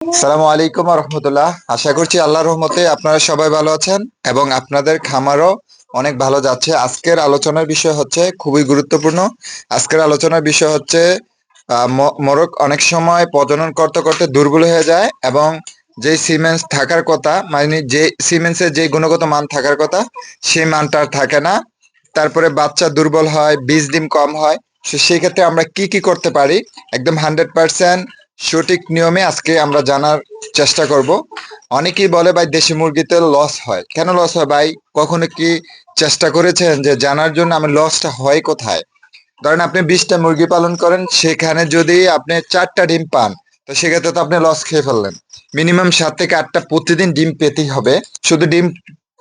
আসসালামু আলাইকুম রহমতুল্লাহ। আশা করছি আল্লাহর রহমতে আপনারা সবাই ভালো আছেন এবং আপনাদের খামারও অনেক ভালো যাচ্ছে। আজকের আলোচনার বিষয় হচ্ছে খুবই গুরুত্বপূর্ণ। আজকের আলোচনার বিষয় হচ্ছে মোরগ অনেক সময় প্রজনন করতে করতে দুর্বল হয়ে যায় এবং যে সিমেন্স থাকার কথা, মানে যে সিমেন্সের যে গুণগত মান থাকার কথা সেই মানটা আর থাকে না। তারপরে বাচ্চা দুর্বল হয়, বীজ ডিম কম হয়। সেই ক্ষেত্রে আমরা কি কি করতে পারি একদম 100% সঠিক নিয়মে আজকে আমরা জানার চেষ্টা করব। অনেকেই বলে ভাই দেশি মুরগিতে লস হয়, কেন লস হয় ভাই? কখনো কি চেষ্টা করেছেন যে জানার জন্য আমার লসটা হয় কোথায়? ধরেন আপনি 20টা মুরগি পালন করেন, সেখানে যদি আপনি 4টা ডিম পান, তো সেক্ষেত্রে তো আপনি লস খেয়ে ফেললেন। মিনিমাম 7 থেকে 8টা প্রতিদিন ডিম পেতেই হবে। শুধু ডিম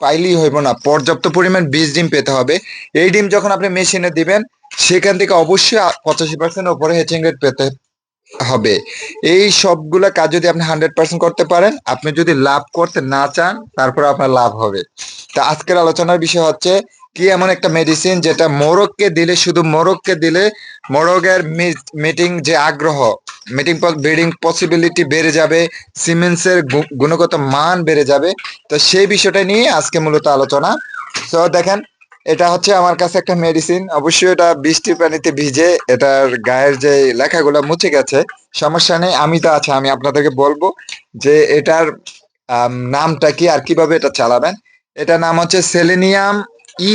পাইলেই হইব না, পর্যাপ্ত পরিমাণ বীজ ডিম পেতে হবে। এই ডিম যখন আপনি মেশিনে দিবেন, সেখান থেকে অবশ্যই 85% উপরে হ্যাচিং রেট পেতে হবে। এই সবগুলা কাজ যদি আপনি 100% করতে পারেন, আপনি যদি লাভ করতে না চান, তারপর আপনার লাভ হবে। তা আজকের আলোচনার বিষয় হচ্ছে কি এমন একটা মেডিসিন যেটা মোরগকে দিলে, শুধু মোরগকে দিলে মোরগের মিটিং যে আগ্রহ, মিটিং ব্রিডিং পসিবিলিটি বেড়ে যাবে, সিমেন্সের গুণগত মান বেড়ে যাবে। তো সেই বিষয়টা নিয়ে আজকে মূলত আলোচনা। তো দেখেন, এটা হচ্ছে আমার কাছে একটা মেডিসিন। অবশ্যই এটা বৃষ্টির পানিতে ভিজে এটার গায়ের যে লেখাগুলো মুছে গেছে, সমস্যা নেই, আমি তো আছে, আমি আপনাদেরকে বলবো যে এটার নামটা কি আর কিভাবে এটা চালাবেন। এটার নাম হচ্ছে selenium E+।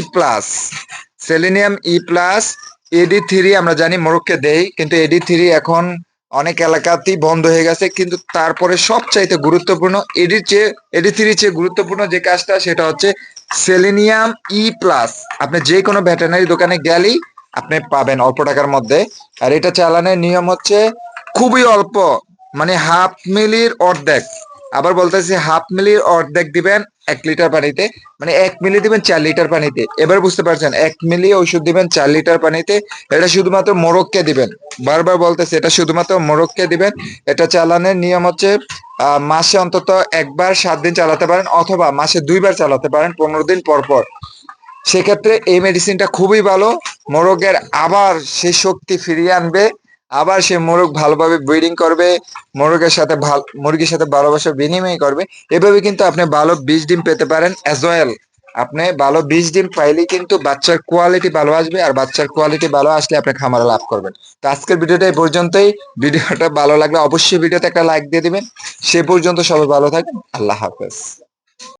Selenium E+। AD3 আমরা জানি মোরগকে দেই, কিন্তু AD3 এখন অনেক এলাকাতেই বন্ধ হয়ে গেছে। কিন্তু তারপরে সবচাইতে গুরুত্বপূর্ণ, AD3 চেয়ে গুরুত্বপূর্ণ যে কাজটা, সেটা হচ্ছে সেলেনিয়াম E+। আপনি যে কোনো ভেটেরিনারি দোকানে গেলেই আপনি পাবেন অল্প টাকার মধ্যে। আর এটা চালানোর নিয়ম হচ্ছে খুবই অল্প, মানে হাফ মিলির অর্ধেক। আবার বলতেছি, হাফ মিলির অর্ধেক দিবেন 1 লিটার পানিতে, মানে 1 মিলি দিবেন 4 লিটার পানিতে। এবার বুঝতে পারছেন, 1 মিলি ওষুধ দিবেন 4 লিটার পানিতে। এটা শুধুমাত্র মোরগকে দিবেন, বারবার বলতেছি, এটা শুধুমাত্র মোরগকে দিবেন। এটা চালানোর নিয়ম হচ্ছে মাসে অন্তত একবার 7 দিন চালাতে পারেন, অথবা মাসে 2বার চালাতে পারেন, 15 দিন পর পর। সেক্ষেত্রে এই মেডিসিনটা খুবই ভালো। মোরগের আবার সেই শক্তি ফিরিয়ে আনবে, আবার সে মোরগ ভালোভাবে ব্রিডিং করবে, মুরগির সাথে ভালোবাসা বিনিময় করবে। এভাবে কিন্তু আপনি ভালো বীজ ডিম পেতে পারেন অ্যাজ ওয়েল। আপনি ভালো বীজ ডিম পাইলেই কিন্তু বাচ্চার কোয়ালিটি ভালো আসবে, আর বাচ্চার কোয়ালিটি ভালো আসলে আপনি খামারে লাভ করবেন। তো আজকের ভিডিওটা এই পর্যন্তই। ভিডিওটা ভালো লাগলে অবশ্যই ভিডিওতে একটা লাইক দিয়ে দিবেন। সে পর্যন্ত সবাই ভালো থাকবেন। আল্লাহ হাফেজ।